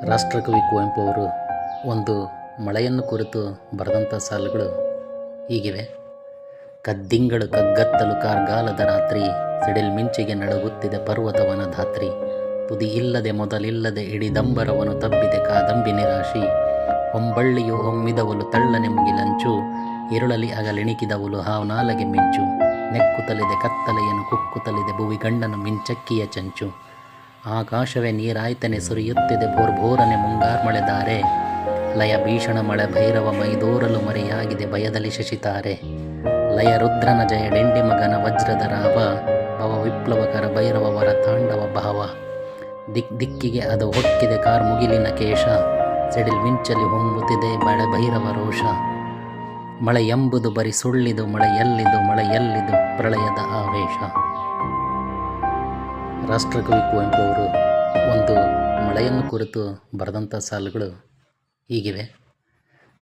ರಾಷ್ಟ್ರಕವಿ ಕುವೆಂಪು ಅವರು ಒಂದು ಮಳೆಯನ್ನು ಕುರಿತು ಬರೆದಂಥ ಸಾಲುಗಳು ಹೀಗಿವೆ. ಕದ್ದಿಂಗಳು ಕಗ್ಗತ್ತಲು ಕಾರ್ಗಾಲದ ರಾತ್ರಿ, ಸಿಡಿಲ್ ಮಿಂಚಿಗೆ ನಡುಗುತ್ತಿದೆ ಪರ್ವತವನ ಧಾತ್ರಿ. ತುದಿ ಇಲ್ಲದೆ ಮೊದಲಿಲ್ಲದೆ ಇಡಿದಂಬರವನು ತಬ್ಬಿದೆ ಕಾದಂಬಿ ನಿರಾಶಿ. ಹೊಂಬಳ್ಳಿಯು ಹೊಮ್ಮಿದವಲು ತಳ್ಳನೆ ಮುಗಿಲಂಚು, ಇರುಳಲಿ ಅಗಲಿಣಿಕಿದವಲು ಹಾವನಾಲಗೆ ಮಿಂಚು. ನೆಕ್ಕುತ್ತಲಿದೆ ಕತ್ತಲೆಯನ್ನು ಕುಕ್ಕುತ್ತಲಿದೆ ಭುವಿ ಗಂಡನ ಮಿಂಚಕ್ಕಿಯ ಚಂಚು. ಆಕಾಶವೇ ನೀರಾಯ್ತನೆ ಸುರಿಯುತ್ತಿದೆ ಭೋರ್ಭೋರನೆ ಮುಂಗಾರ್ಮಳೆ ಧಾರೆ. ಲಯ ಭೀಷಣ ಮಳೆ ಭೈರವ ಮೈದೋರಲು ಮರೆಯಾಗಿದೆ ಭಯದಲ್ಲಿ ಶಶಿತಾರೆ. ಲಯ ರುದ್ರನ ಜಯ ಡೆಂಡಿ ಮಗನ ವಜ್ರದ ರಾವ, ಭವ ವಿಪ್ಲವಕರ ಭೈರವವರ ತಾಂಡವ ಭಾವ. ದಿಕ್ಕಿಗೆ ಅದು ಹೊಕ್ಕಿದೆ ಕಾರ್ಮುಗಿಲಿನ ಕೇಶ, ಸಿಡಿಲ್ ಮಿಂಚಲಿ ಹೊಂಬುತ್ತಿದೆ ಮಳೆ ಭೈರವ ರೋಷ. ಮಳೆ ಎಂಬುದು ಬರಿ ಸುಳ್ಳಿದು ಮಳೆಯಲ್ಲಿದು ಪ್ರಳಯದ ಆವೇಶ. ರಾಷ್ಟ್ರಕವಿ ಕುವೆಂಪು ಅವರು ಒಂದು ಮಳೆಯನ್ನು ಕುರಿತು ಬರೆದಂಥ ಸಾಲುಗಳು ಹೀಗಿವೆ.